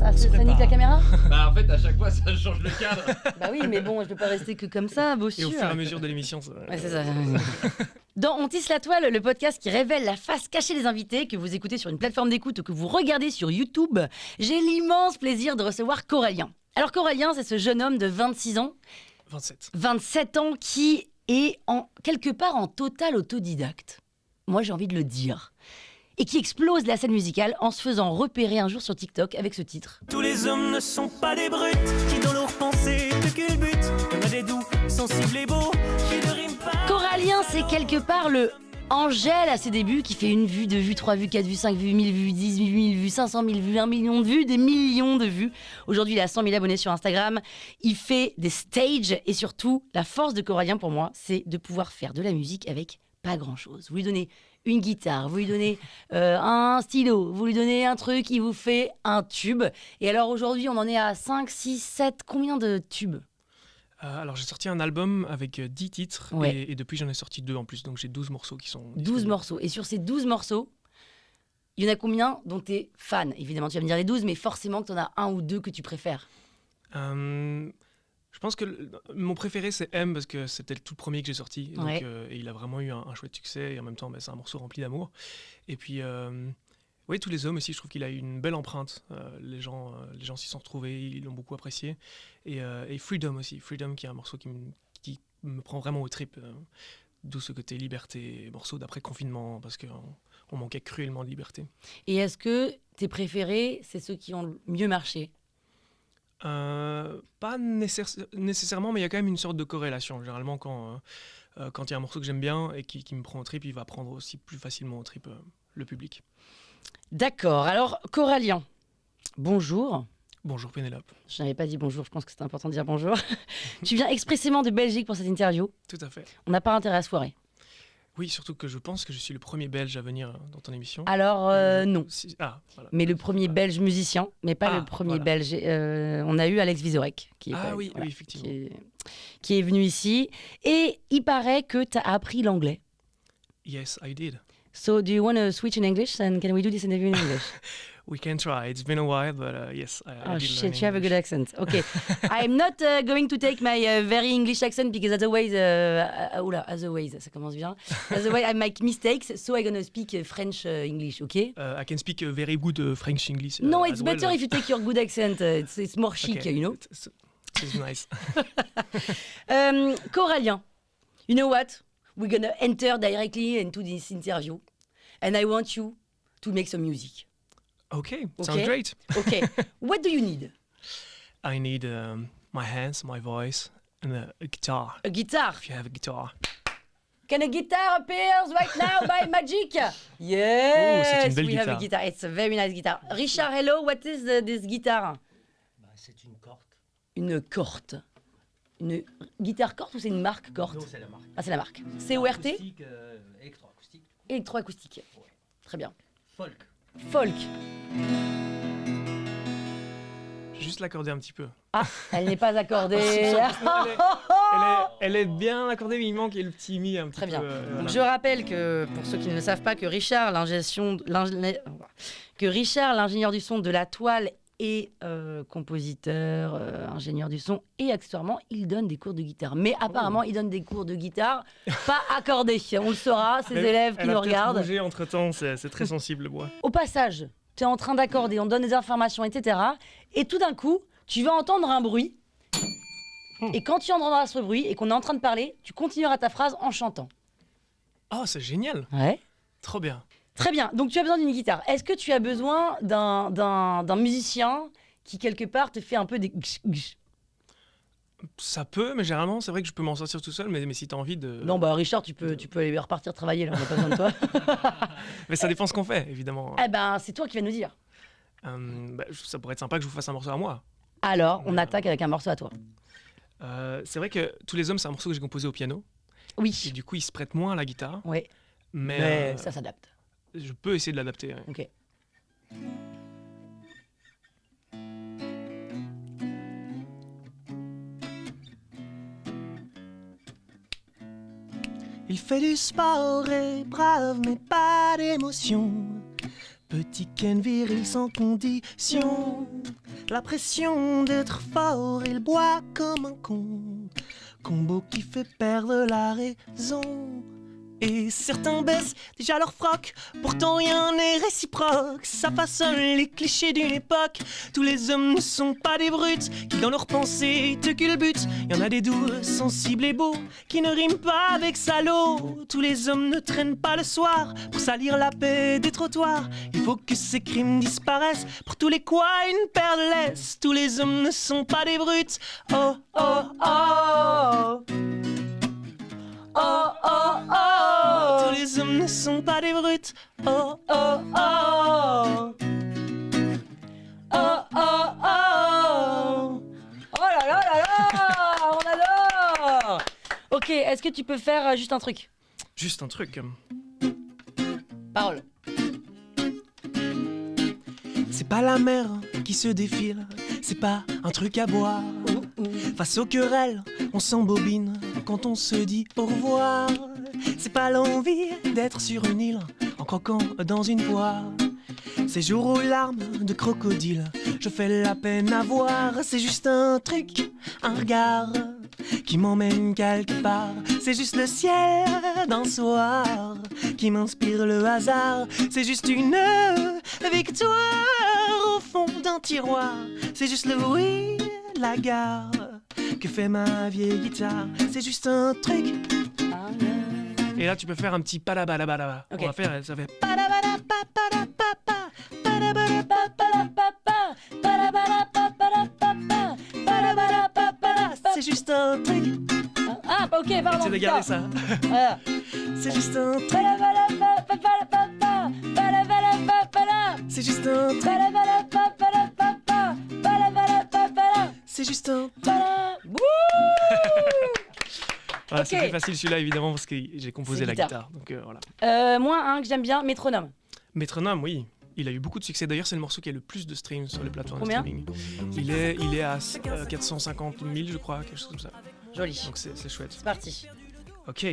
Ah, ça nique la caméra? Bah en fait à chaque fois ça change le cadre. Bah oui, mais bon, je peux pas rester que comme ça, Et bossu. au fur et à mesure de l'émission, ça... Ouais, c'est ça. Dans On tisse la toile, le podcast qui révèle la face cachée des invités, que vous écoutez sur une plateforme d'écoute ou que vous regardez sur YouTube, j'ai l'immense plaisir de recevoir Corallien. Alors Corallien, c'est ce jeune homme de 26 ans, 27 ans qui est quelque part en total autodidacte. Moi, j'ai envie de le dire. Et qui explose la scène musicale en se faisant repérer un jour sur TikTok avec ce titre. Tous les hommes ne sont pas des brutes qui dans leurs pensées te culbutent. Il y en a des doux, sensibles et beaux qui ne riment pas. Corallien, c'est quelque part le Angèle à ses débuts qui fait une vue, deux vues, trois vues, quatre vues, 5 vues, 1000 vues, 18 000 vues, 500 000 vues, 1 million de vues, des millions de vues. Aujourd'hui, il a 100 000 abonnés sur Instagram. Il fait des stages et surtout, la force de Corallien pour moi, c'est de pouvoir faire de la musique avec pas grand-chose. Vous lui donnez une guitare, vous lui donnez un stylo, vous lui donnez un truc, il vous fait un tube. Et alors aujourd'hui, on en est à 5, 6, 7, combien de tubes ? Alors j'ai sorti un album avec 10 titres et depuis j'en ai sorti 2 en plus, donc j'ai 12 morceaux qui sont disponibles. 12 morceaux. Et sur ces 12 morceaux, il y en a combien dont tu es fan ? Évidemment, tu vas me dire les 12, mais forcément que tu en as un ou deux que tu préfères. Je pense que mon préféré c'est M parce que c'était le tout premier que j'ai sorti. Donc, et il a vraiment eu un chouette succès et en même temps c'est un morceau rempli d'amour. Et puis oui, Tous les hommes aussi, je trouve qu'il a eu une belle empreinte. Les gens s'y sont retrouvés, ils l'ont beaucoup apprécié. Et Freedom aussi. Freedom qui est un morceau qui me prend vraiment aux tripes. D'où ce côté liberté, morceau d'après-confinement, parce qu'on manquait cruellement de liberté. Et est-ce que tes préférés, c'est ceux qui ont le mieux marché ? Pas nécessairement, mais il y a quand même une sorte de corrélation. Généralement, quand il y a un morceau que j'aime bien et qui me prend aux tripes, il va prendre aussi plus facilement aux tripes le public. D'accord. Alors, Corallien, bonjour. Bonjour Pénélope. Je n'avais pas dit bonjour, je pense que c'est important de dire bonjour. Tu viens expressément de Belgique pour cette interview. Tout à fait. On n'a pas intérêt à se foirer. Oui, surtout que je pense que je suis le premier Belge à venir dans ton émission. Alors, non. Voilà. Mais le premier Belge musicien, mais pas le premier Belge. On a eu Alex Vizorek, qui est, effectivement. Qui est venu ici. Et il paraît que tu as appris l'anglais. Yes, I did. So, do you want to switch in English and can we do this interview in English? We can try. It's been a while, but yes, I did shit, learn you have a good English. accent. Okay. I'm not going to take my very English accent because otherwise, ça commence bien. Otherwise, I make mistakes, so I'm going to speak French English, okay? I can speak a very good French English. No, it's as well. better if you take your good accent. It's more chic, Okay. you know? It's nice. Corallien, you know what? We're going to enter directly into this interview. And I want you to make some music. Okay, sounds great. Okay, what do you need? I need my hands, my voice, and a guitar. A guitar. If you have a guitar. Can a guitar appears right now by magic? Yes, c'est une belle we have a guitare. guitar. It's a very nice guitar. Richard, hello, what is this guitar? C'est une corte. Une corte. Une guitare corte ou c'est une marque corte? Non, c'est la marque. Ah, c'est la marque. CORT? Acoustique, électroacoustique. Électroacoustique. Ouais. Très bien. Folk. Folk. Je vais juste l'accorder un petit peu. Ah, elle n'est pas accordée. Elle est bien accordée, mais il manque le petit mi un petit Très bien. peu. Donc, Voilà. je rappelle que, pour ceux qui ne le savent pas, que Richard, l'ingénieur du son de La Toile, est compositeur, ingénieur du son, et accessoirement, il donne des cours de guitare. Mais apparemment, il donne des cours de guitare pas accordés. On le saura, ces élèves qui Elle a nous peut-être regardent. bougé entre-temps, c'est très sensible le bois. Au passage, tu es en train d'accorder, on te donne des informations, etc. Et tout d'un coup, tu vas entendre un bruit. Et quand tu entendras ce bruit et qu'on est en train de parler, tu continueras ta phrase en chantant. Oh, c'est génial. Ouais. Trop bien. Très bien, donc tu as besoin d'une guitare. Est-ce que tu as besoin d'un musicien qui, quelque part, te fait un peu des... Ça peut, mais généralement, c'est vrai que je peux m'en sortir tout seul, mais si tu as envie de... Non, bah Richard, tu peux aller repartir travailler, là, on n'a pas besoin de toi. Mais ça dépend ce qu'on fait, évidemment. Eh ben, c'est toi qui vas nous dire. Ça pourrait être sympa que je vous fasse un morceau à moi. Alors, on attaque avec un morceau à toi. C'est vrai que Tous les hommes, c'est un morceau que j'ai composé au piano. Et Oui, du coup, il se prête moins à la guitare. oui, Mais ça s'adapte. je peux essayer de l'adapter. Ouais. Ok. Il fait du sport et brave mais pas d'émotion. Petit Ken viril sans condition. La pression d'être fort, il boit comme un con. Combo qui fait perdre la raison. Et certains baissent déjà leur froc, pourtant rien n'est réciproque. Ça façonne les clichés d'une époque. Tous les hommes ne sont pas des brutes qui dans leurs pensées te culbutent. Y en a des doux, sensibles et beaux qui ne riment pas avec salaud. Tous les hommes ne traînent pas le soir pour salir la paix des trottoirs. Il faut que ces crimes disparaissent. Pour tous les quoi une paire de laisse. Tous les hommes ne sont pas des brutes. Oh oh oh. Oh oh oh. Tous les hommes ne sont pas des brutes. Oh oh oh. Oh oh oh. Oh là là là là, on adore. Ok, est-ce que tu peux faire juste un truc? Juste un truc. Parole. C'est pas la mer qui se défile, c'est pas un truc à boire. Face aux querelles, on s'embobine quand on se dit au revoir. C'est pas l'envie d'être sur une île en croquant dans une poire. Ces jours aux larmes de crocodile, je fais la peine à voir. C'est juste un truc, un regard qui m'emmène quelque part. C'est juste le ciel d'un soir qui m'inspire le hasard. C'est juste une victoire au fond d'un tiroir. C'est juste le bruit de la gare que fait ma vieille guitare. C'est juste un truc. Et là, tu peux faire un petit palabalabalaba. Ok. On va faire, ça fait. C'est juste un truc. Ah, ok, pardon. C'est de garder ça. Voilà. C'est juste un truc. C'est juste un truc. C'est juste un truc. Voilà, Ok. c'est plus facile celui-là, évidemment, parce que j'ai composé C'est la guitare. guitare. Donc voilà. Moi, un que j'aime bien, Métronome. Métronome, oui. Il a eu beaucoup de succès. D'ailleurs, c'est le morceau qui a le plus de streams sur les plateformes de Combien? streaming. Il est à 450 000, je crois, quelque chose comme ça. Joli. Donc c'est chouette. C'est parti. Ok.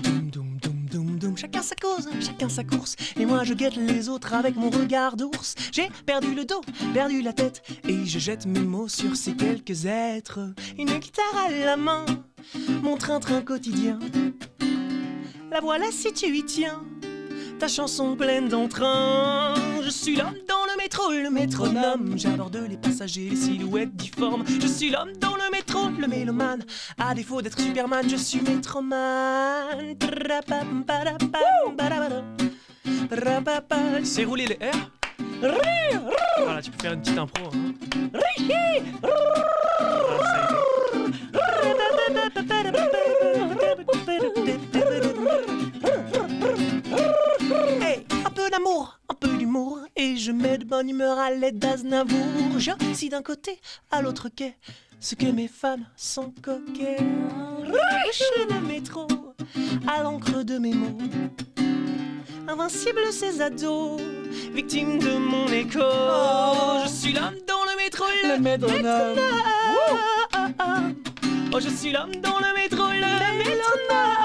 Doum, doum, doum, doum, doum. Chacun sa cause, chacun sa course. Et moi je guette les autres avec mon regard d'ours. J'ai perdu le dos, perdu la tête. Et je jette mes mots sur ces quelques êtres. Une guitare à la main, mon train-train quotidien. La voilà si tu y tiens, ta chanson pleine d'entrain. Je suis l'homme dans le métro, le métronome. J'aborde les passagers, les silhouettes difformes. Je suis l'homme dans le métro, le mélomane. À défaut d'être Superman, je suis métromane. C'est rouler les R. Voilà, tu peux faire une petite impro. Hein. Voilà, ça a été. Hey, un peu d'amour, un peu d'humour, et je mets de bonne humeur à l'aide d'Aznavour. J'ai aussi d'un côté à l'autre quai ce que mes fans sont coquets. Chez le métro, à l'encre de mes mots, invincible ces ados, victimes de mon écho. Je suis l'homme dans le métro, le métronome. Oh, je suis l'homme dans le métro, le métronome.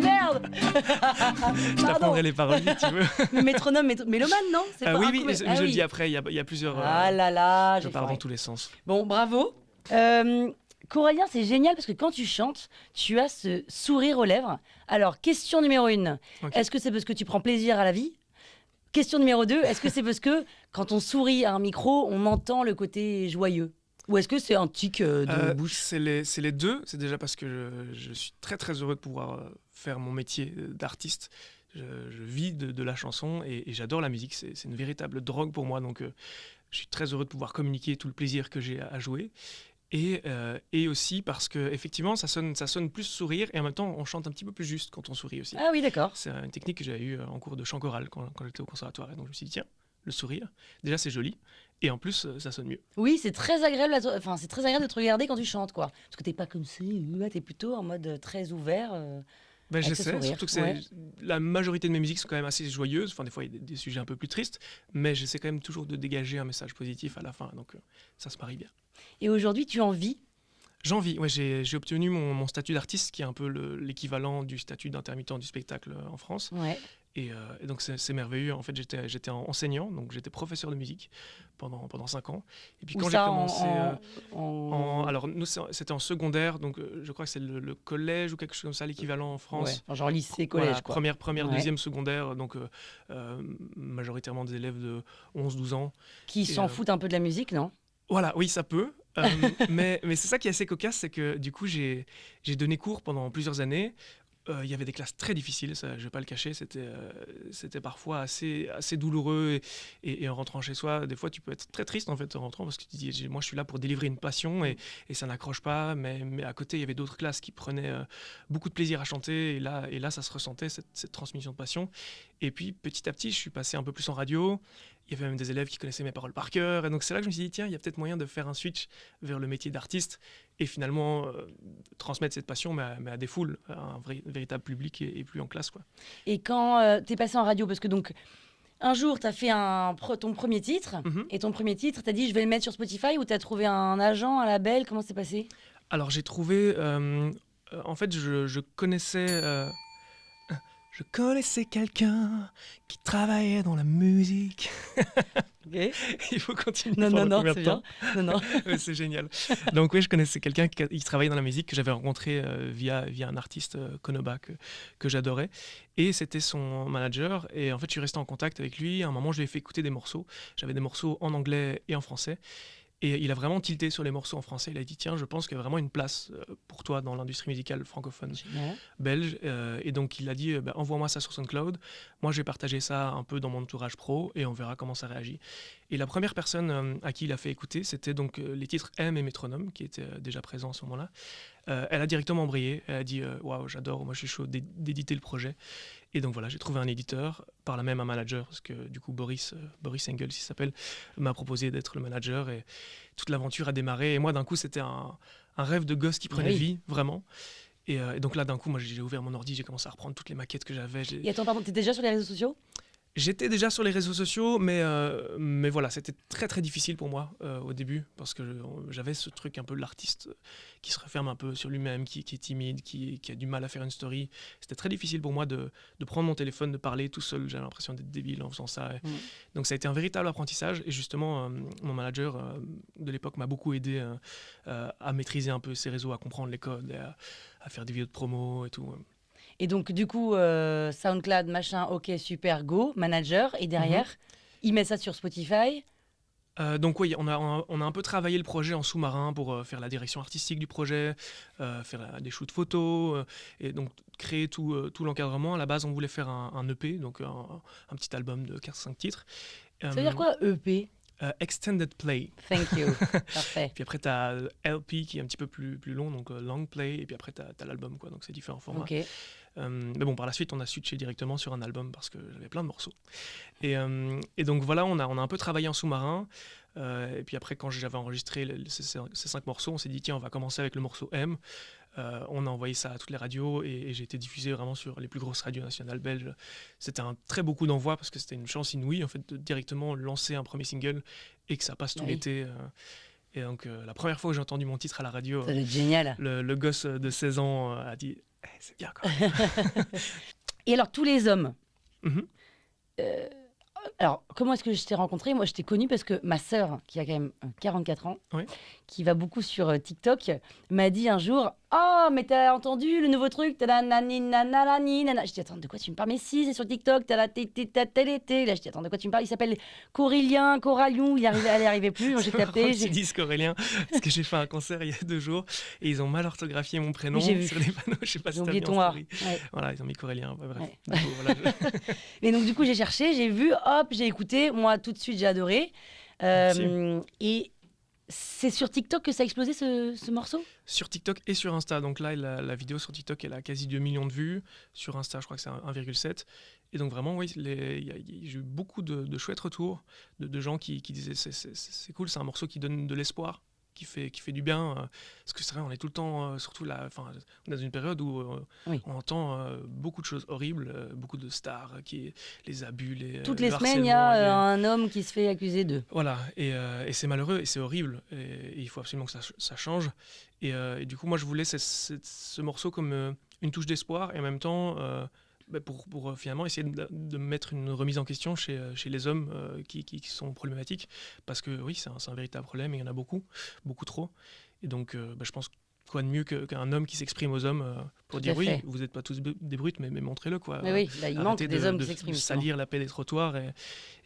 Merde. Je t'apprendrai les paroles si tu veux. Le métronome, mélomane, non? C'est pas Oui, un oui, coup- mais Ah je le oui. dis après, il y a plusieurs. Ah là là, je j'ai pars foiré. dans tous les sens. Bon, bravo. Corallien, c'est génial parce que quand tu chantes, tu as ce sourire aux lèvres. Alors, question numéro 1, Ok. est-ce que c'est parce que tu prends plaisir à la vie? Question numéro 2, est-ce que c'est parce que quand on sourit à un micro, on entend le côté joyeux? Ou est-ce que c'est un tic de bouche? C'est les deux. C'est déjà parce que je suis très très heureux de pouvoir faire mon métier d'artiste. Je vis de la chanson et j'adore la musique. C'est une véritable drogue pour moi. Donc je suis très heureux de pouvoir communiquer tout le plaisir que j'ai à jouer. Et aussi parce que effectivement ça sonne plus sourire et en même temps on chante un petit peu plus juste quand on sourit aussi. Ah oui, d'accord. C'est une technique que j'avais eue en cours de chant choral quand j'étais au conservatoire. Et donc je me suis dit tiens, le sourire, déjà c'est joli et en plus ça sonne mieux. Oui, c'est très agréable. Enfin, c'est très agréable de te regarder quand tu chantes, quoi. Parce que t'es pas comme ça. Là, t'es plutôt en mode très ouvert. Avec ce J'essaie, sourire, surtout que ouais. la majorité de mes musiques sont quand même assez joyeuses. Enfin, des fois, il y a des sujets un peu plus tristes, mais j'essaie quand même toujours de dégager un message positif à la fin. Donc, ça se marie bien. Et aujourd'hui, tu en vis? J'en vis, ouais, j'ai obtenu mon statut d'artiste, qui est un peu l'équivalent du statut d'intermittent du spectacle en France. Ouais. Et donc c'est merveilleux. En fait, j'étais enseignant, donc j'étais professeur de musique pendant 5 ans. Et puis Où quand j'ai ça, commencé... alors nous, c'était en secondaire, donc je crois que c'est le collège ou quelque chose comme ça, l'équivalent en France. Ouais, genre lycée, collège, Voilà, quoi. Première, Ouais. deuxième, secondaire, donc majoritairement des élèves de 11-12 ans. Qui s'en foutent un peu de la musique, non? Voilà, oui, ça peut. Mais c'est ça qui est assez cocasse, c'est que du coup, j'ai donné cours pendant plusieurs années. Il y avait des classes très difficiles, ça, je ne vais pas le cacher, c'était parfois assez douloureux et en rentrant chez soi, des fois tu peux être très triste en fait en rentrant parce que tu dis moi je suis là pour délivrer une passion et ça n'accroche pas, mais à côté il y avait d'autres classes qui prenaient beaucoup de plaisir à chanter et là ça se ressentait cette transmission de passion. Et puis petit à petit je suis passé un peu plus en radio. Il y avait même des élèves qui connaissaient mes paroles par cœur. Et donc, c'est là que je me suis dit, tiens, il y a peut-être moyen de faire un switch vers le métier d'artiste et finalement transmettre cette passion, mais à des foules, à un véritable public et plus en classe, quoi. Et quand tu es passé en radio, parce que donc, un jour, tu as fait ton premier titre, et ton premier titre, tu as dit, je vais le mettre sur Spotify, ou tu as trouvé un agent, un label, comment c'est passé? Alors, j'ai trouvé... en fait, je connaissais... Je connaissais quelqu'un qui travaillait dans la musique. Okay. Il faut continuer. Non, c'est bien. Non. Ouais, c'est génial. Donc oui, je connaissais quelqu'un qui travaillait dans la musique, que j'avais rencontré via un artiste, Konoba, que j'adorais. Et c'était son manager. Et en fait, je suis resté en contact avec lui. À un moment, je lui ai fait écouter des morceaux. J'avais des morceaux en anglais et en français. Et il a vraiment tilté sur les morceaux en français. Il a dit, tiens, je pense qu'il y a vraiment une place pour toi dans l'industrie musicale francophone belge. Et donc, il a dit, envoie-moi ça sur SoundCloud. Moi, je vais partager ça un peu dans mon entourage pro et on verra comment ça réagit. Et la première personne à qui il a fait écouter, c'était donc les titres M et Métronome, qui étaient déjà présents à ce moment-là. Elle a directement embrayé. Elle a dit, waouh, j'adore, moi, je suis chaud d'éditer le projet. Et donc voilà, j'ai trouvé un éditeur, par là même un manager, parce que du coup Boris Engels, il s'appelle, m'a proposé d'être le manager et toute l'aventure a démarré. Et moi d'un coup c'était un rêve de gosse qui prenait vie, vraiment. Et donc là d'un coup, moi j'ai ouvert mon ordi, j'ai commencé à reprendre toutes les maquettes que j'avais. Et attends, pardon, t'étais déjà sur les réseaux sociaux? J'étais déjà sur les réseaux sociaux, mais voilà, c'était très très difficile pour moi au début, parce que j'avais ce truc un peu de l'artiste qui se referme un peu sur lui-même, qui est timide, qui a du mal à faire une story. C'était très difficile pour moi de prendre mon téléphone, de parler tout seul. J'avais l'impression d'être débile en faisant ça. Donc ça a été un véritable apprentissage. Et justement, mon manager de l'époque m'a beaucoup aidé à maîtriser un peu ces réseaux, à comprendre les codes, et à faire des vidéos de promo et tout. Et donc, du coup, SoundCloud, machin, ok, super, go, manager. Et derrière, il met ça sur Spotify. Donc oui, on a un peu travaillé le projet en sous-marin pour faire la direction artistique du projet, faire des shoots photos, et donc créer tout l'encadrement. À la base, on voulait faire un EP, donc un petit album de 4-5 titres. Ça veut dire quoi, EP? Extended Play. Thank you. Parfait. Puis après, tu as LP qui est un petit peu plus long, donc Long Play, et puis après, tu as l'album, quoi, donc c'est différents formats. Okay. Mais bon, par la suite, on a switché directement sur un album parce que j'avais plein de morceaux. Et donc voilà, on a un peu travaillé en sous-marin. Et puis après, quand j'avais enregistré ces 5 morceaux, on s'est dit, tiens, on va commencer avec le morceau M. On a envoyé ça à toutes les radios et j'ai été diffusé vraiment sur les plus grosses radios nationales belges. C'était un très beau coup d'envoi parce que c'était une chance inouïe en fait, de directement lancer un premier single et que ça passe tout l'été. Et donc la première fois que j'ai entendu mon titre à la radio, ça doit être génial. Le gosse de 16 ans a dit c'est bien quoi. Et alors tous les hommes, alors comment est-ce que je t'ai rencontré? Moi je t'ai connu parce que ma sœur, qui a quand même 44 ans, qui va beaucoup sur TikTok, m'a dit un jour, oh mais t'as entendu le nouveau truc, je dis attends de quoi tu me parles? Mais si c'est sur TikTok, là je dis attends de quoi tu me parles? Il s'appelle Corélien, elle n'y arrivait plus, j'ai tapé. Ils disent Corélien parce que j'ai fait un concert il y a 2 jours et ils ont mal orthographié mon prénom sur les panneaux, je sais pas si t'as vu en story. Voilà, ils ont mis Corélien, bref. Du coup, voilà, Et donc du coup j'ai cherché, j'ai vu, hop, j'ai écouté, moi tout de suite j'ai adoré. Et c'est sur TikTok que ça a explosé ce morceau? Sur TikTok et sur Insta. Donc là, la vidéo sur TikTok, elle a quasi 2 millions de vues. Sur Insta, je crois que c'est 1,7. Et donc vraiment, oui, j'ai eu beaucoup de chouettes retours de gens qui disaient c'est cool, c'est un morceau qui donne de l'espoir, qui fait du bien. Parce que c'est vrai, on est tout le temps, surtout là, on est dans une période où on entend beaucoup de choses horribles, beaucoup de stars, les abus, toutes les semaines, il y a un homme qui se fait accuser d'eux. Voilà, et c'est malheureux et c'est horrible. Et il faut absolument que ça change. Et du coup, moi, je voulais ce morceau comme une touche d'espoir et en même temps pour finalement essayer de mettre une remise en question chez les hommes qui sont problématiques. Parce que oui, c'est un véritable problème et il y en a beaucoup, beaucoup trop. Et donc, je pense quoi de mieux qu'un homme qui s'exprime aux hommes pour dire oui, vous n'êtes pas tous des brutes, mais montrez-le. Quoi. Mais oui, là, il manque des hommes qui s'expriment. De salir la paix des trottoirs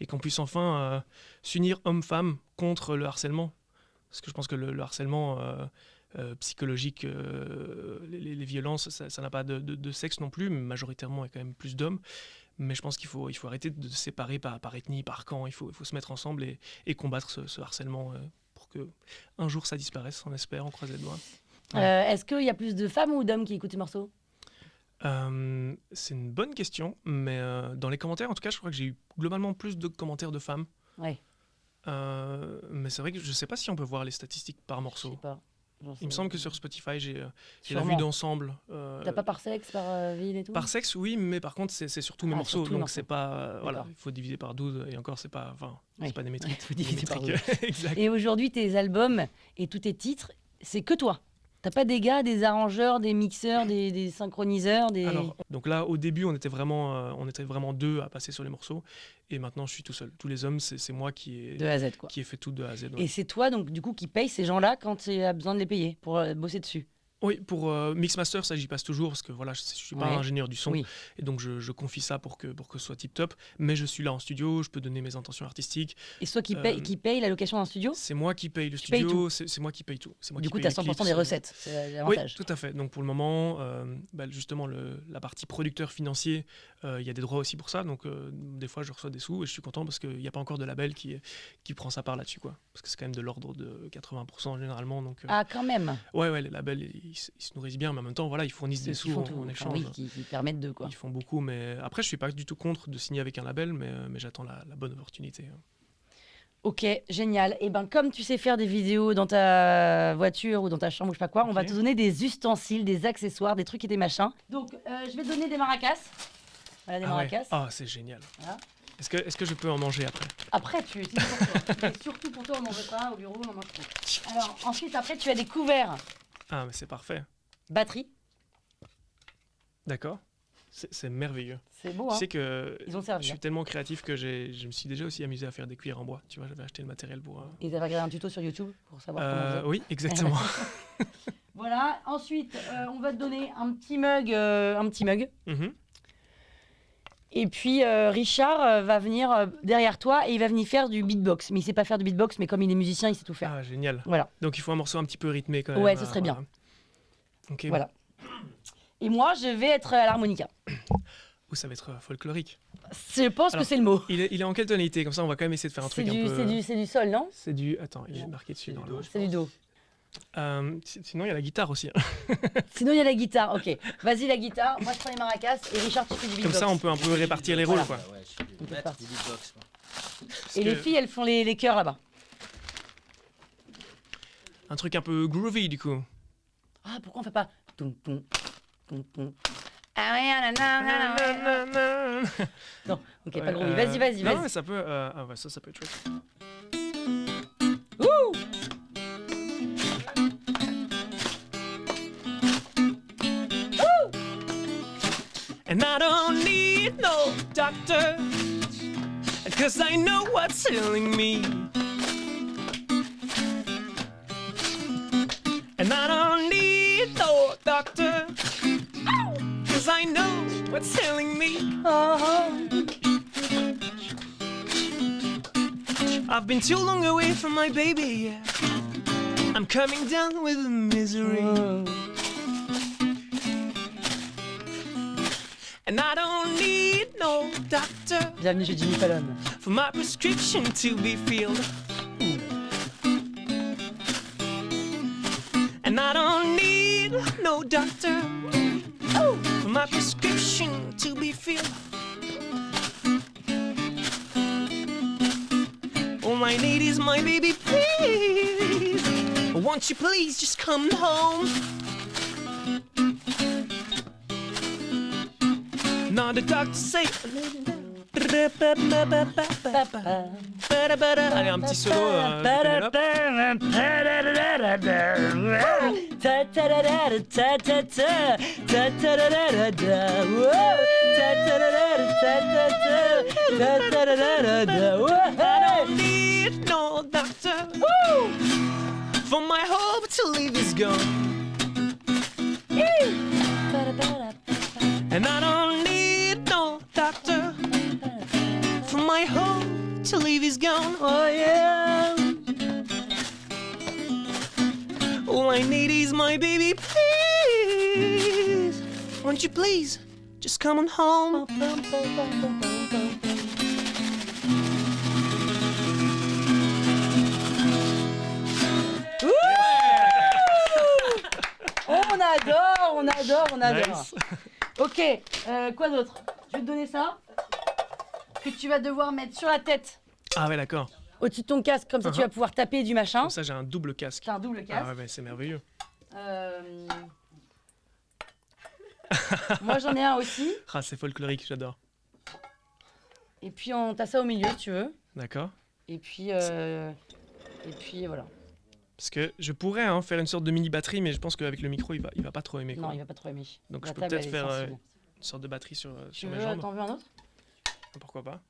et qu'on puisse enfin s'unir hommes-femmes contre le harcèlement. Parce que je pense que le harcèlement psychologique, les violences, ça n'a pas de sexe non plus, mais majoritairement il y a quand même plus d'hommes. Mais je pense qu'il faut arrêter de se séparer par ethnie, par camp. Il faut se mettre ensemble et combattre ce harcèlement pour qu'un jour ça disparaisse, on espère, on croise les doigts. Ouais. Est-ce qu'il y a plus de femmes ou d'hommes qui écoutent ce morceau ? C'est une bonne question, mais dans les commentaires, en tout cas, je crois que j'ai eu globalement plus de commentaires de femmes. Ouais. Mais c'est vrai que je ne sais pas si on peut voir les statistiques par morceau. Je sais pas. Il me semble que sur Spotify, j'ai la vue d'ensemble. T'as pas par sexe, par ville et tout ? Par sexe, oui, mais par contre, c'est surtout mes morceaux. Surtout donc, c'est pas. Voilà, il faut diviser par 12 et encore, c'est pas des métriques. Il faut diviser par 12. Exact. Et aujourd'hui, tes albums et tous tes titres, c'est que toi. T'as pas des gars, des arrangeurs, des mixeurs, des synchroniseurs, Alors, donc là, au début, on était vraiment deux à passer sur les morceaux. Et maintenant, je suis tout seul. Tous les hommes, c'est moi qui ai fait tout de A à Z. Ouais. Et c'est toi, donc, du coup, qui paye ces gens-là quand tu as besoin de les payer pour bosser dessus ? Oui, pour Mixmaster, ça j'y passe toujours parce que voilà, je suis pas ingénieur du son et donc je confie ça pour que ce soit tip top. Mais je suis là en studio, je peux donner mes intentions artistiques. Et soit qui paye la location d'un studio ? C'est moi qui paye le studio, c'est moi qui paye tout. Du coup, tu as 100% des recettes, c'est l'avantage. Oui, tout à fait. Donc pour le moment, justement, la partie producteur financier, il y a des droits aussi pour ça. Donc des fois, je reçois des sous et je suis content parce qu'il n'y a pas encore de label qui prend sa part là-dessus, quoi. Parce que c'est quand même de l'ordre de 80% généralement. Donc, ah, quand même. Ouais, les labels, ils se nourrissent bien, mais en même temps, voilà, ils fournissent des sous en échange. Oui, qui permettent de quoi. Ils font beaucoup, mais après, je suis pas du tout contre de signer avec un label, mais j'attends la bonne opportunité. Ok, génial. Et ben, comme tu sais faire des vidéos dans ta voiture ou dans ta chambre ou je sais pas quoi, on va te donner des ustensiles, des accessoires, des trucs et des machins. Donc, je vais te donner des maracas. Voilà, des maracas. Ouais. Ah, c'est génial. Voilà. Est-ce que je peux en manger après ? Après, tu utilises pour toi. Mais surtout pour toi, on n'en veut pas. Au bureau, on en mange plus. Alors, ensuite, après, tu as des couverts. Ah, mais c'est parfait. Batterie. D'accord. C'est merveilleux. C'est beau, hein. Tu sais que ils ont servi, je suis tellement créatif que je me suis déjà aussi amusé à faire des cuillères en bois. Tu vois, j'avais acheté le matériel pour... Et tu avais regardé un tuto sur YouTube pour savoir comment faire. Oui, exactement. Voilà. Ensuite, on va te donner un petit mug. Mm-hmm. Et puis, Richard va venir derrière toi et il va venir faire du beatbox. Mais il sait pas faire du beatbox, mais comme il est musicien, il sait tout faire. Ah, génial. Voilà. Donc, il faut un morceau un petit peu rythmé quand même. Ouais, ce serait bien. Okay. Voilà. Et moi, je vais être à l'harmonica. Ou ça va être folklorique. Je pense que c'est le mot. Il est en quelle tonalité ? Comme ça, on va quand même essayer de faire un truc un peu... C'est du sol, non ? C'est du... Attends, il est marqué dessus. C'est du do. Sinon, il y a la guitare aussi. Sinon, il y a la guitare, ok. Vas-y, la guitare. Moi, je prends les maracas et Richard, tu fais du beatbox. Comme ça, on peut un peu répartir les rôles, quoi. Ouais, je suis maître du beatbox. Et les filles, elles font les chœurs là-bas. Un truc un peu groovy, du coup. Ah, pourquoi on fait pas... Non, ok, pas groovy. Vas-y. Non, mais ça peut... ça peut être chouette. Ouh! And I don't need no doctor, 'cause I know what's killing me. And I don't need no doctor, 'cause I know what's killing me. I've been too long away from my baby, yeah. I'm coming down with the misery. And I don't need no doctor. Bienvenue chez Jimmy Fallon. For my prescription to be filled. And I don't need no doctor. For my prescription to be filled. All I need is my baby, please. Won't you please just come home? Now the doctor say. Allez, un petit solo. I don't need no doctor for my hope to live is gone. And I don't need no doctor for my hope to live is gone. Oh yeah. All I need is my baby, please. Won't you please just come on home? On adore. Nice. Ok, quoi d'autre? Je vais te donner ça, que tu vas devoir mettre sur la tête, Ah ouais, d'accord. au-dessus de ton casque, comme ça tu vas pouvoir taper du machin. Comme ça, j'ai un double casque. C'est un double casque. Ah ouais, c'est merveilleux. Moi j'en ai un aussi. Ah, c'est folklorique, j'adore. Et puis t'as ça au milieu si tu veux. D'accord. Et puis voilà. Parce que je pourrais faire une sorte de mini batterie, mais je pense qu'avec le micro, il va pas trop aimer. Quoi. Non, il va pas trop aimer. Donc La je peux table, peut-être elle est faire sensible. une sorte de batterie sur Tu mes veux, jambes. t'en veux un autre? Pourquoi pas?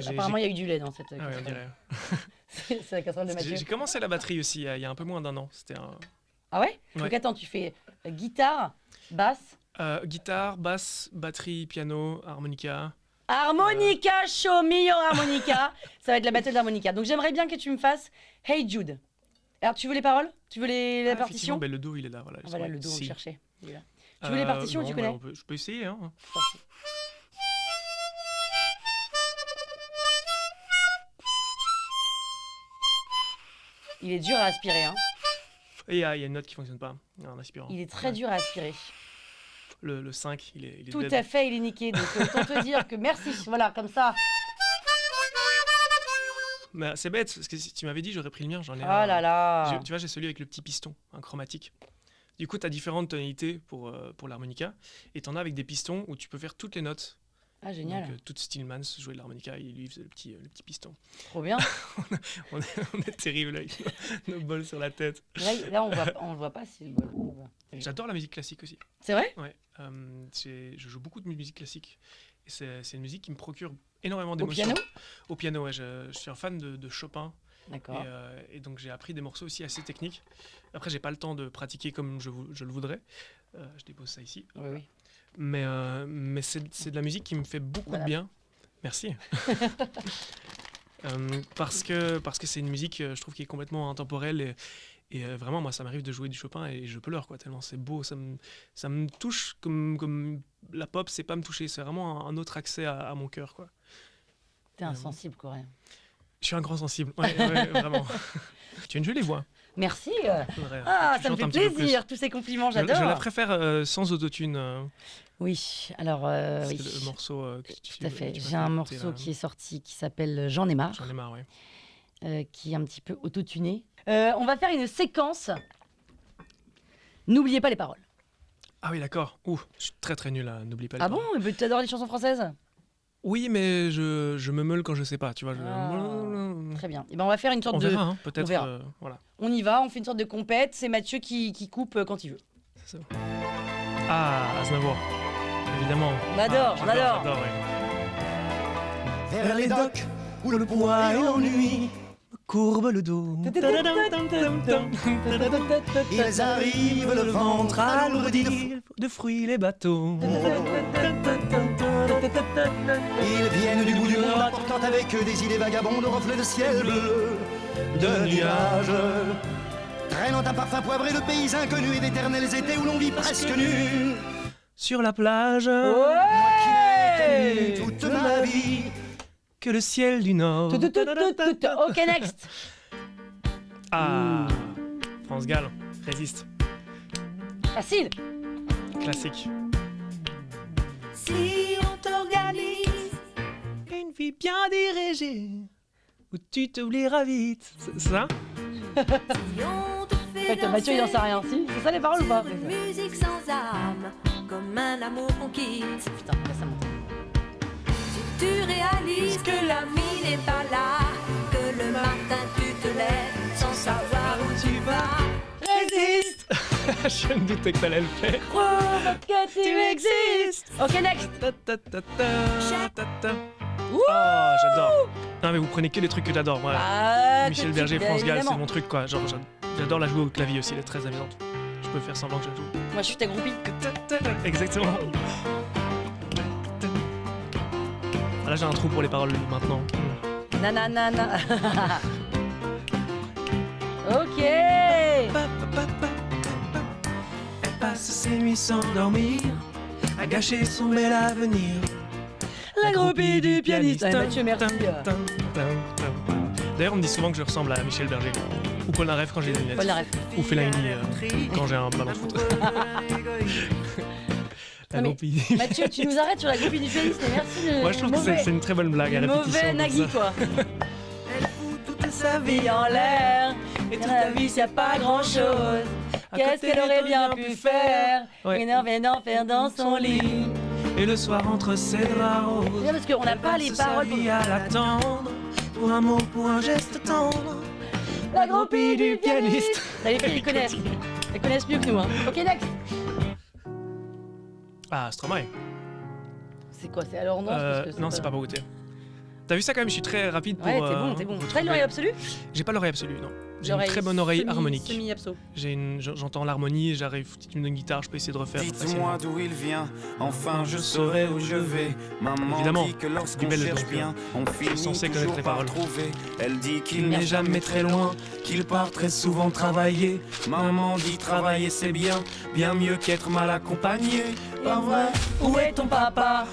Apparemment il y a eu du lait dans cette Ah ouais, on dirait. c'est la casserole de Parce que Mathieu. j'ai commencé la batterie aussi il y a un peu moins d'1 an. C'était Ah ouais? Ouais. Donc attends, tu fais guitare, basse, guitare, basse, batterie, piano, harmonica. harmonica, show me your harmonica. Ça va être la battle d'harmonica. Donc j'aimerais bien que tu me fasses Hey Jude. Alors tu veux les paroles? Tu veux la Effectivement, partition? ben, le dos, il est là. Voilà, Ah, voilà, le dos, on Si. le cherchait. Il est là. Tu veux les partitions ou tu non, connais? Je peux essayer. Hein. Il est dur à aspirer. Hein. Et il y a une note qui fonctionne pas en aspirant. Il est très dur à aspirer. Le 5, il est Tout dead. à fait, il est niqué. Donc autant te dire que merci. Voilà, comme ça. Mais c'est bête, parce que si tu m'avais dit, j'aurais pris le mien. J'en ai Oh là là. Tu vois, j'ai celui avec le petit piston, un chromatique. Du coup, tu as différentes tonalités pour l'harmonica. Et tu en as avec des pistons où tu peux faire toutes les notes. Ah, génial. Donc, Toots Stillman jouait de l'harmonica et lui faisait le petit piston. Trop bien. on est terrible avec nos bols sur la tête. Là on voit pas si le bol. on voit. J'adore la musique classique aussi. C'est vrai? Ouais, je joue beaucoup de musique classique. Et c'est une musique qui me procure énormément Au d'émotions. piano? Au piano, ouais. Je suis un fan de Chopin. D'accord. Et donc j'ai appris des morceaux aussi assez techniques. Après, j'ai pas le temps de pratiquer comme je le voudrais. Je dépose ça ici. Oui. Mais c'est de la musique qui me fait beaucoup Voilà. de bien. Merci. Parce que c'est une musique, je trouve, qui est complètement intemporelle. Et vraiment, moi, ça m'arrive de jouer du Chopin et je pleure, quoi, tellement c'est beau. Ça me touche comme la pop, c'est pas me toucher. C'est vraiment un autre accès à mon cœur, quoi. T'es insensible, coréen. Je suis un grand sensible, ouais, vraiment. Tu as une jolie voix. Merci. Faudrait, Ah, que tu ça me chantes fait un petit peu plus. plaisir, tous ces compliments, Je j'adore. la préfère sans autotune. Oui, alors C'est oui. le morceau que tu Tout à fait. tu m'as J'ai un écouter, morceau là. qui est sorti qui s'appelle J'en ai marre, J'en ai marre, ouais. qui est un petit peu autotuné. On va faire une séquence. N'oubliez pas les paroles. Ah oui, d'accord. Ouh, je suis très très nul là, n'oublie pas les Ah bon? paroles. Tu adores les chansons françaises? Oui, mais je me meule quand je sais pas, tu vois. Très bien. Et ben on va faire une sorte On de. verra, hein, peut-être. on verra. Voilà. On y va, on fait une sorte de compète. C'est Mathieu qui coupe quand il veut. C'est ça. Ah, Aznavour. Évidemment. On adore, on adore. J'adore, ouais. Vers les docks où le poids et l'ennui me courbent le dos. Ils arrivent le ventre alourdi de fruits les bateaux. Ils viennent du bout du monde apportant avec eux des idées vagabondes au reflet de ciel bleu, de nuages. Traînant un parfum poivré de pays inconnus et d'éternels étés où l'on vit presque nu. Sur la plage, moi qui n'ai connu toute ma vie que le ciel du Nord. Ok, next. Ah, France Gall, résiste. Facile. Classique. Si on t'organise, Une vie bien dirigée où tu t'oublieras vite. C'est ça? En fait, Mathieu, il en sait rien. Si, c'est ça les paroles ou pas? Une musique sans âme, comme un amour qu'on quitte. Putain, là, ça monte. Si tu réalises que la vie n'est pas là, que le matin tu te lèves sans savoir où tu vas. Résiste! Je me doutais que t'allais le faire. Prouve que tu existes! Ok, next! Oh, j'adore. Non mais vous prenez que des trucs que j'adore. Moi, Ah, Michel tout de Berger, suite, France Gall, évidemment. c'est mon truc quoi. Genre, j'adore la jouer au clavier aussi, elle est très amusante. Je peux faire semblant que je la joue. Moi, je suis ta groupie. Exactement. Ah, là j'ai un trou pour les paroles maintenant. Nanana. Ok! Elle passe ses nuits sans dormir, à gâcher son bel avenir. La groupie du pianiste. Allez, Mathieu, merci. D'ailleurs, on me dit souvent que je ressemble à Michel Berger. Ou Paul Naref quand j'ai des lunettes. Paul Naref. Ou Fellaini quand j'ai un ballon de foot. La Non, mais groupie. Mathieu, tu nous arrêtes sur la groupie du pianiste, mais merci. Moi je trouve que c'est une très bonne blague à répétition. Mauvais comme Nagui, ça. quoi. Elle fout toute sa vie Vie en l'air, et dans la vie, y a pas grand chose. Qu'est-ce qu'elle aurait bien pu faire? Ouais. Énormément faire dans son lit. Et le soir entre ses draps roses, C'est parce qu'on n'a pas les passe sa paroles. vie à l'attendre, pour un mot, pour un geste tendre. La groupie du pianiste. Là, les filles, ils connaissent. Elles connaissent mieux que nous. Hein. Ok, next. Ah, Stromae. C'est quoi? C'est alors non? Parce que Non, c'est pas pour goûter. T'as vu ça quand même, je suis très rapide pour. Ouais, t'es bon, t'es bon. pour T'as trouver. l'oreille absolue? J'ai pas l'oreille absolue, non. J'ai une très bonne oreille harmonique. Semi-abso. J'entends l'harmonie, j'arrive, si tu me donnes une guitare, je peux essayer de refaire. Dites-moi d'où il vient, enfin je saurai où je vais. Maman Évidemment, dit que lorsqu'on du belge, cherche donc, bien, on finit censé toujours connaître les par paroles. trouver. Elle dit qu'il Il n'est n'est jamais très loin, qu'il part très souvent travailler. Maman dit travailler c'est bien, bien mieux qu'être mal accompagné. Pas vrai, où est ton papa?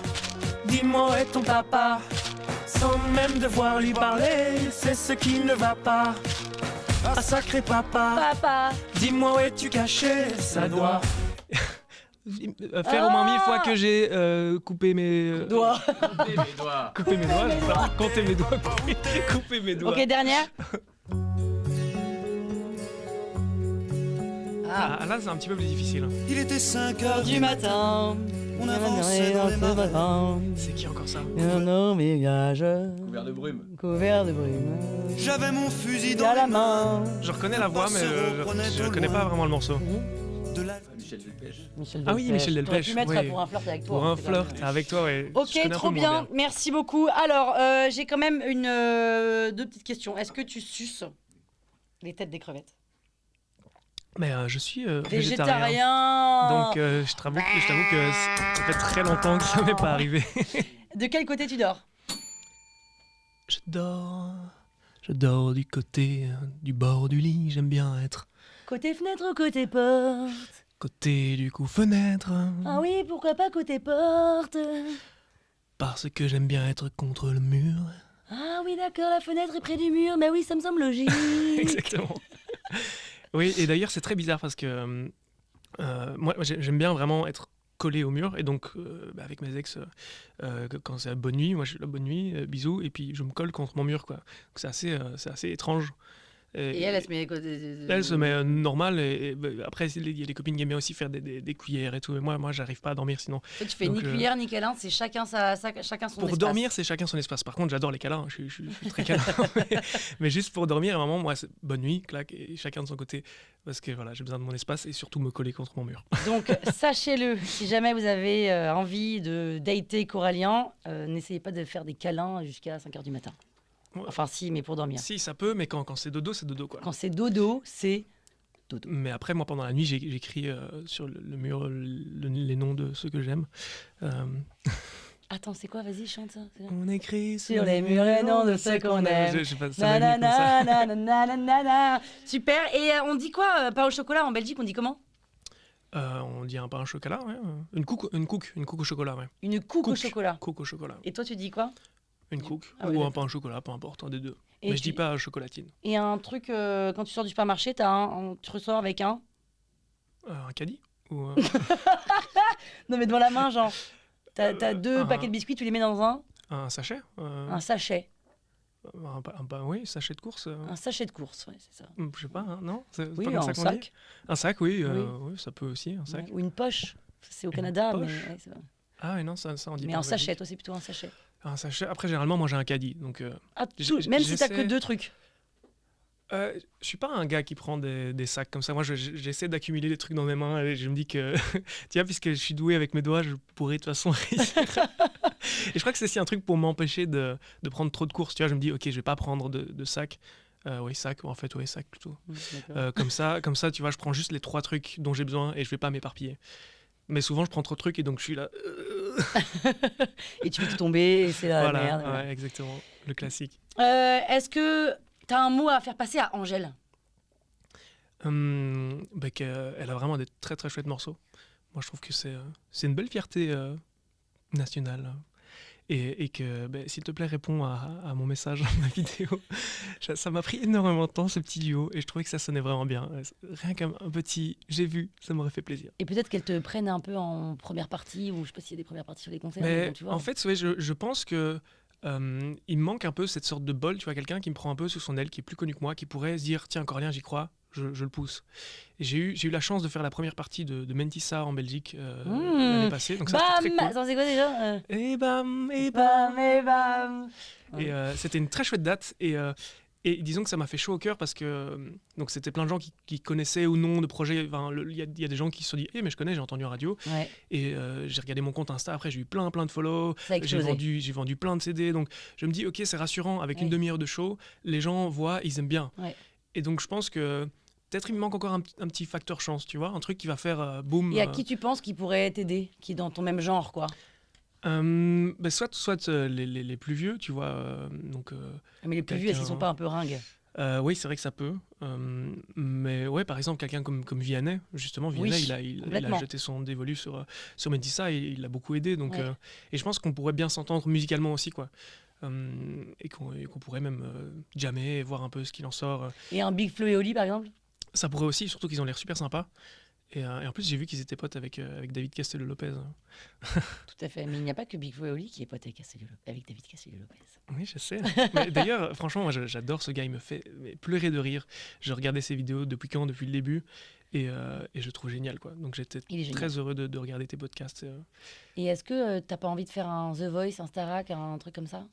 Dis-moi où est ton papa? Sans même devoir lui parler, c'est ce qui ne va pas. Ah sacré papa, Papa. dis-moi où es-tu caché? Ça doit Faire au moins 1000 fois que j'ai coupé mes Doigt. Comptez mes doigts. coupé mes doigts, j'ai pas compté mes doigts, couper mes doigts. Ok, dernière. Ah, là c'est un petit peu plus difficile. hein. Il était 5 heures Du matin. on avançait dans les marais. C'est qui encore ça? Un voyage Couvert de brume. couvert de brume. J'avais mon fusil À dans la les mains. main. Je reconnais la voix, mais je connais pas vraiment le morceau. De la... Michel Delpech. Michel Ah oui, Michel T'aurais Delpech, pu mettre oui. pour un flirt avec toi. Pour hein, un c'est pas flirt avec toi, ouais. Ok, Je connais un trop peu moins bien. Merci beaucoup. Alors, j'ai quand même deux petites questions. Est-ce que tu suces les têtes des crevettes? Mais je suis végétarien. Végétarien. Donc je t'avoue que ça fait très longtemps que ça m'est pas arrivé. De quel côté tu dors? Je dors du côté du bord du lit, j'aime bien être Côté fenêtre ou côté porte? côté du coup fenêtre. Ah oui, pourquoi pas côté porte? Parce que j'aime bien être contre le mur. Ah oui, d'accord, la fenêtre est près du mur. Mais oui, ça me semble logique. Exactement. Oui, et d'ailleurs c'est très bizarre parce que moi j'aime bien vraiment être collé au mur et donc avec mes ex quand c'est la bonne nuit, moi je suis la bonne nuit, bisous, et puis je me colle contre mon mur quoi. Donc c'est assez étrange. Et elle se met... Elle se met normal après il y a des copines qui aiment bien aussi faire des cuillères et tout, et moi j'arrive pas à dormir sinon. Toi, tu fais Donc, ni cuillère ni câlin, c'est chacun chacun son Pour espace. dormir, c'est chacun son espace. Par contre, j'adore les câlins, je suis très câlin. mais juste pour dormir, à un moment, moi, c'est bonne nuit, clac, et chacun de son côté. Parce que voilà, j'ai besoin de mon espace et surtout me coller contre mon mur. Donc, sachez-le, si jamais vous avez envie de dater Corallien, n'essayez pas de faire des câlins jusqu'à 5h du matin. Ouais. Enfin, si, mais pour dormir. Si, ça peut, mais quand c'est dodo, c'est dodo, quoi. Quand c'est dodo, c'est dodo. Mais après, moi, pendant la nuit, j'écris sur le mur les noms de ceux que j'aime. Attends, c'est quoi? Vas-y, chante ça. C'est bien. On écrit Sur les murs les noms de ceux qu'on aime. Je sais pas, ça m'est venu comme ça. Nanana. Super. Et on dit quoi, pain au chocolat en Belgique? On dit comment? On dit un pain au chocolat, ouais. Une cook au chocolat, ouais. Une couque au chocolat. Cook au chocolat. Et toi, tu dis quoi? Une cook Ah ou ouais, un pain au chocolat, peu importe, un des deux. Et Mais je tu- dis pas chocolatine. Et un truc, quand tu sors du supermarché, tu ressors avec un... Un caddie ou Non, mais devant la main, genre. T'as deux un- paquets de biscuits, tu les mets dans un un sachet sachet. Oui, sachet de course. Un sachet de course, ouais, c'est ça. Je sais pas, hein, non c'est Oui, pas comme un ça qu'on dit sac. Un sac, oui, Oui. oui, ça peut aussi, un sac. Ouais, ou une poche. C'est au Une Canada, mais, poche ouais, c'est vrai. Ah oui, non, ça on dit Mais pas un en sachet, Belgique. toi, c'est plutôt un sachet. Un sachet. Après, généralement, moi, j'ai un caddie, donc... Ah, J- même si t'as que j'essaie- 2 trucs. Je suis pas un gars qui prend des sacs comme ça. Moi, j'essaie d'accumuler des trucs dans mes mains et je me dis que, tiens, puisque je suis doué avec mes doigts, je pourrais de toute façon réussir. Et je crois que c'est aussi un truc pour m'empêcher de prendre trop de courses. Tu vois, je me dis, ok, je vais pas prendre de sac. Oui, sac, en fait, oui, sac plutôt. D'accord. Comme ça, tu vois, je prends juste les 3 trucs dont j'ai besoin et je vais pas m'éparpiller. Mais souvent, je prends trop de trucs et donc je suis là. Et tu fais tout tomber, et c'est la Voilà, merde. ouais, exactement, le classique. Est-ce que t'as un mot à faire passer à Angèle? Elle a vraiment des très très chouettes morceaux. Moi, je trouve que c'est une belle fierté nationale. Et que, s'il te plaît, réponds à mon message, à ma vidéo. Ça m'a pris énormément de temps, ce petit duo, et je trouvais que ça sonnait vraiment bien. Rien qu'un petit « j'ai vu », ça m'aurait fait plaisir. Et peut-être qu'elle te prenne un peu en première partie, ou je sais pas s'il y a des premières parties sur les concerts. Mais bon, tu vois. en fait, ouais, je pense que il me manque un peu cette sorte de bol, tu vois, quelqu'un qui me prend un peu sous son aile, qui est plus connu que moi, qui pourrait se dire « tiens, Corlien, j'y crois ». Je le pousse. Et j'ai eu la chance de faire la première partie de Mentissa en Belgique l'année passée. Donc ça, c'était Bam très cool. Attends, c'est quoi déjà Et bam, et bam. Bam et bam. Et c'était une très chouette date. Et disons que ça m'a fait chaud au cœur parce que donc c'était plein de gens qui connaissaient ou non de projets. Enfin, il y a des gens qui se sont dit mais je connais, j'ai entendu en radio. Ouais, Et j'ai regardé mon compte Insta. Après, j'ai eu plein de follow. ça a explosé. J'ai vendu plein de CD. Donc je me dis ok, c'est rassurant. Avec une Ouais. demi-heure de show, les gens voient, ils aiment bien. Ouais. Et donc je pense que peut-être il me manque encore un petit facteur chance, tu vois, un truc qui va faire boum. Et à qui tu penses qui pourrait t'aider, qui est dans ton même genre, quoi? Soit les plus vieux, tu vois. Mais les plus vieux, est-ce qu'ils sont quelqu'un- pas un peu ringues? Oui, c'est vrai que ça peut. Mais ouais, par exemple, quelqu'un comme Vianney, justement, Oui, Vianney, il a complètement. jeté son dévolu sur Mentissa et il l'a beaucoup aidé. Donc, Ouais. et je pense qu'on pourrait bien s'entendre musicalement aussi, quoi. Et qu'on pourrait même jammer, voir un peu ce qu'il en sort. Et un Big Flo et Oli, par exemple? Ça pourrait aussi, surtout qu'ils ont l'air super sympas. Et en plus, j'ai vu qu'ils étaient potes avec David Castello-Lopez. Tout à fait. Mais il n'y a pas que Big Flo et Oli qui est pote avec David Castello-Lopez. Oui, je sais. Mais d'ailleurs, franchement, moi, j'adore ce gars. Il me fait pleurer de rire. Je regardais ses vidéos depuis le début. Et je le trouve génial, quoi. Donc j'étais Il est génial. très heureux de regarder tes podcasts. Et est-ce que t'as pas envie de faire un The Voice, un Starac, un truc comme ça?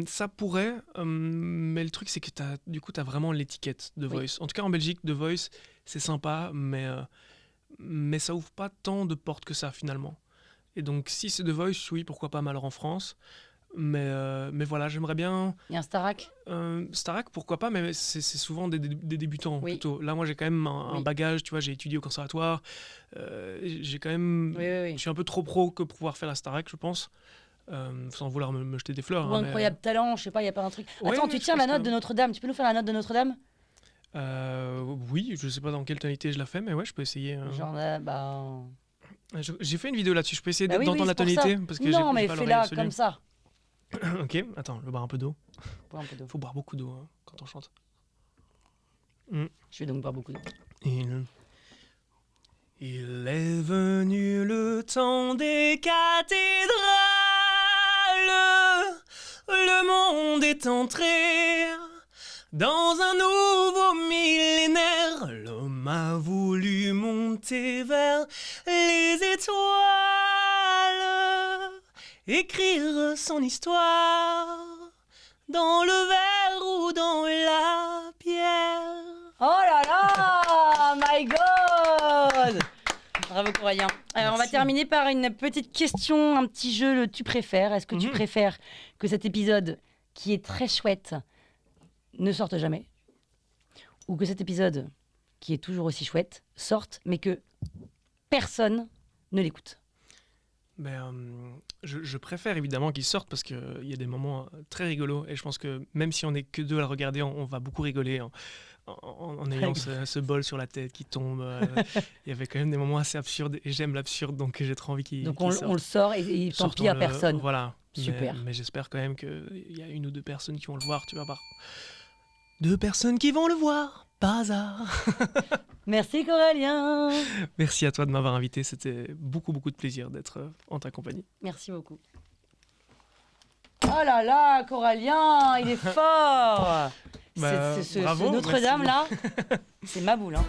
Ça pourrait, mais le truc c'est que t'as vraiment l'étiquette de Oui. Voice. En tout cas en Belgique, The Voice, c'est sympa, mais ça ouvre pas tant de portes que ça finalement. Et donc si c'est The Voice, oui, pourquoi pas, mais alors en France. Mais voilà, j'aimerais bien... Et un Starac? Starac, pourquoi pas, mais c'est souvent des débutants Oui. plutôt. Là, moi, j'ai quand même un Oui. bagage, tu vois, j'ai étudié au conservatoire. J'ai quand même... Oui, oui, Je oui. suis un peu trop pro que pour pouvoir faire la Starac, je pense. Sans vouloir me jeter des fleurs. Ou hein, mais- incroyable talent, je sais pas, il y a pas un truc. Ouais, Attends, ouais, tu je tiens pense la note que- de Notre-Dame. Tu peux nous faire la note de Notre-Dame? Oui, je sais pas dans quelle tonalité je la fais, mais ouais, je peux essayer. Genre, bah... J'ai fait une vidéo là-dessus, je peux essayer Bah oui, d'entendre oui, la c'est pour tonalité ça. parce que non, mais pas fais-la l'oreille comme ça. absolue. Ok, attends, je vais boire un peu d'eau. Bois un peu d'eau. Faut boire beaucoup d'eau hein, quand on chante. Je vais donc boire beaucoup d'eau. Il est venu le temps des cathédrales, le monde est entré dans un nouveau millénaire. L'homme a voulu monter vers les étoiles, écrire son histoire dans le verre ou dans la pierre. Oh là là, my God! Bravo Corallien. Alors on va Merci. terminer par une petite question, un petit jeu, le tu préfères. Est-ce que tu Mhm. préfères que cet épisode, qui est très chouette, ne sorte jamais? Ou que cet épisode, qui est toujours aussi chouette, sorte, mais que personne ne l'écoute? Je préfère évidemment qu'il sorte parce qu'il y a des moments très rigolos et je pense que même si on n'est que deux à le regarder, on va beaucoup rigoler en ayant ce bol sur la tête qui tombe. Il y avait quand même des moments assez absurdes et j'aime l'absurde donc j'ai trop envie qu'il Donc qu'il on sorte. le sort et tant pis à Sortons-le, personne. Voilà. Super. Mais j'espère quand même qu'il y a une ou deux personnes qui vont le voir, tu vas voir. 2 personnes qui vont le voir, par hasard. Merci Corallien. Merci à toi de m'avoir invité, c'était beaucoup de plaisir d'être en ta compagnie. Merci beaucoup. Oh là là, Corallien, il est fort. Bah, Ce bravo, Notre-Dame merci. là, c'est ma boule. Hein.